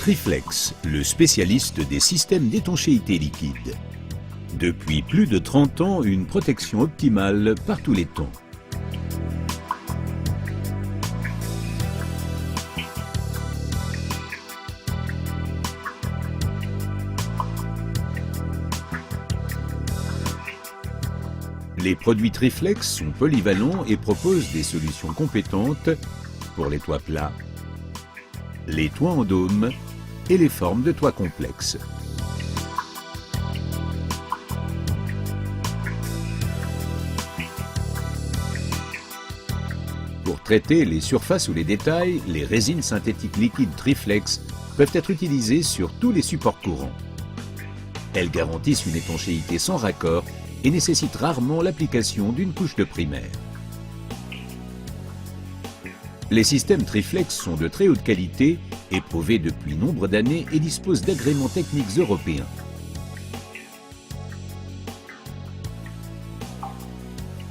Triflex, le spécialiste des systèmes d'étanchéité liquide. Depuis plus de 30 ans, une protection optimale par tous les temps. Les produits Triflex sont polyvalents et proposent des solutions compétentes pour les toits plats, les toits en dôme et les formes de toits complexes. Pour traiter les surfaces ou les détails, les résines synthétiques liquides Triflex peuvent être utilisées sur tous les supports courants. Elles garantissent une étanchéité sans raccord et nécessitent rarement l'application d'une couche de primaire. Les systèmes Triflex sont de très haute qualité, éprouvés depuis nombre d'années et disposent d'agréments techniques européens.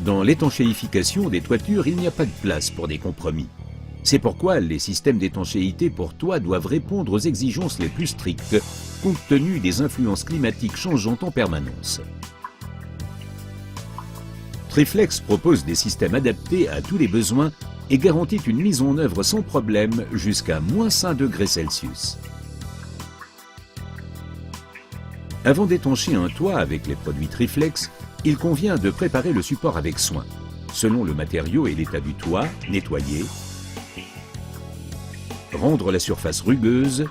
Dans l'étanchéification des toitures, il n'y a pas de place pour des compromis. C'est pourquoi les systèmes d'étanchéité pour toit doivent répondre aux exigences les plus strictes, compte tenu des influences climatiques changeantes en permanence. Triflex propose des systèmes adaptés à tous les besoins et garantit une mise en œuvre sans problème jusqu'à -5 degrés Celsius. Avant d'étancher un toit avec les produits Triflex, il convient de préparer le support avec soin, selon le matériau et l'état du toit, nettoyer, rendre la surface rugueuse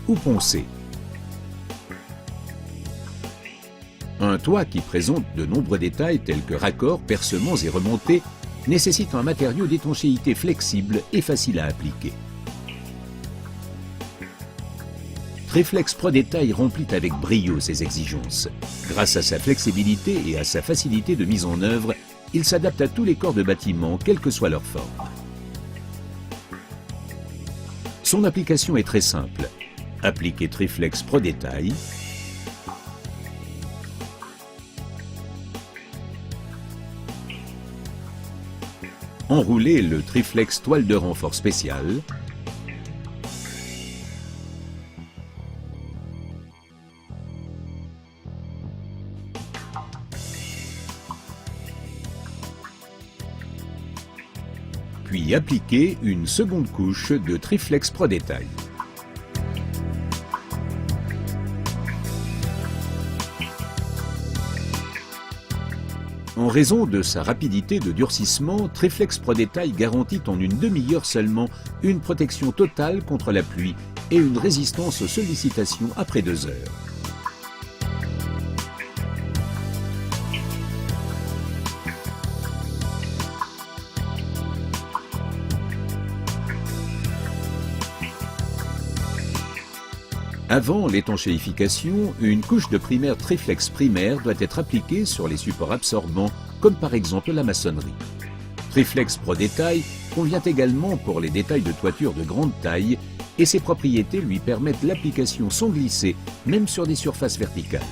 ou poncer. Un toit qui présente de nombreux détails tels que raccords, percements et remontées nécessite un matériau d'étanchéité flexible et facile à appliquer. Triflex Pro Détail remplit avec brio ces exigences. Grâce à sa flexibilité et à sa facilité de mise en œuvre, il s'adapte à tous les corps de bâtiment, quelle que soit leur forme. Son application est très simple. Appliquez Triflex Pro Détail, enroulez le Triflex toile de renfort spéciale, puis appliquez une seconde couche de Triflex Pro Détail. En raison de sa rapidité de durcissement, Triflex Pro Détail garantit en une demi-heure seulement une protection totale contre la pluie et une résistance aux sollicitations après 2 heures. Avant l'étanchéification, une couche de primaire Triflex primaire doit être appliquée sur les supports absorbants, comme par exemple la maçonnerie. Triflex Pro Détail convient également pour les détails de toiture de grande taille et ses propriétés lui permettent l'application sans glisser, même sur des surfaces verticales.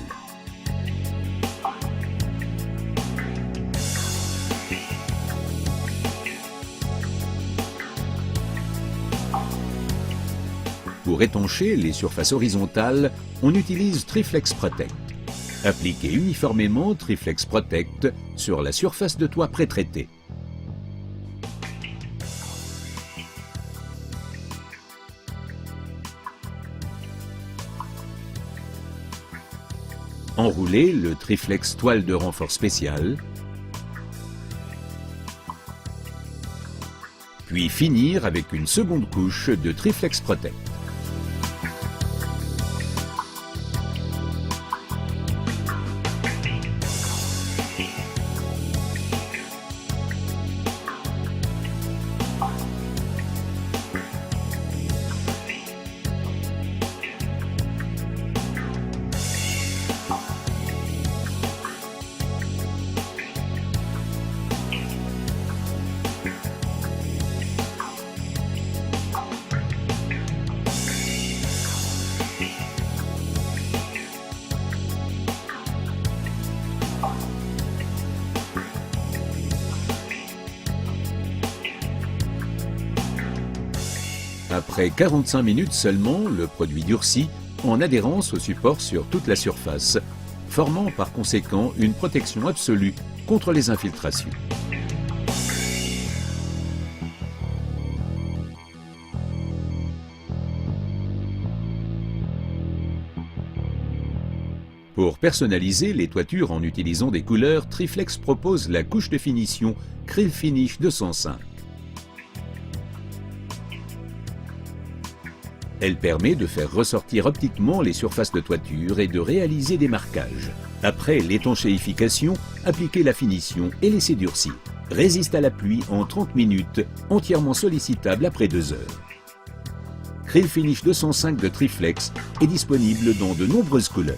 Pour étancher les surfaces horizontales, on utilise Triflex Protect. Appliquez uniformément Triflex Protect sur la surface de toit pré-traitée. Enroulez le Triflex toile de renfort spécial, puis finir avec une seconde couche de Triflex Protect. Après 45 minutes seulement, le produit durcit en adhérence au support sur toute la surface, formant par conséquent une protection absolue contre les infiltrations. Pour personnaliser les toitures en utilisant des couleurs, Triflex propose la couche de finition Krill Finish 205. Elle permet de faire ressortir optiquement les surfaces de toiture et de réaliser des marquages. Après l'étanchéification, appliquez la finition et laissez durcir. Résiste à la pluie en 30 minutes, entièrement sollicitable après 2 heures. Krill Finish 205 de Triflex est disponible dans de nombreuses couleurs.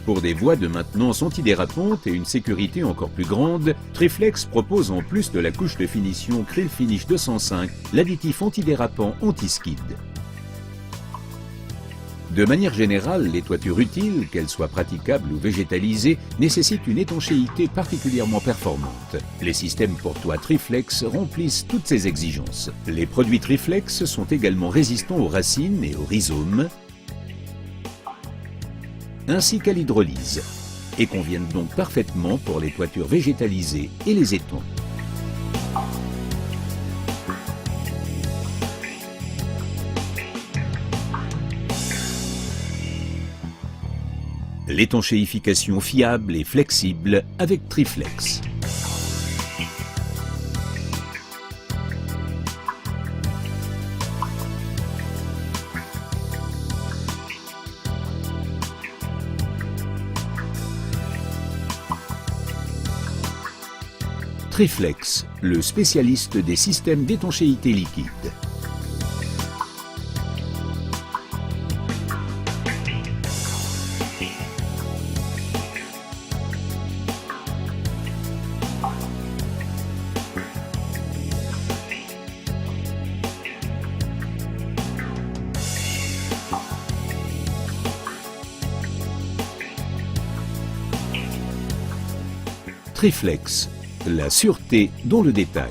Pour des voies de maintenance antidérapantes et une sécurité encore plus grande, Triflex propose en plus de la couche de finition Krill Finish 205 l'additif antidérapant anti-skid. De manière générale, les toitures utiles, qu'elles soient praticables ou végétalisées, nécessitent une étanchéité particulièrement performante. Les systèmes pour toit Triflex remplissent toutes ces exigences. Les produits Triflex sont également résistants aux racines et aux rhizomes, ainsi qu'à l'hydrolyse, et conviennent donc parfaitement pour les toitures végétalisées et les étangs. L'étanchéification fiable et flexible avec Triflex. Triflex, le spécialiste des systèmes d'étanchéité liquide. Triflex, la sûreté dans le détail.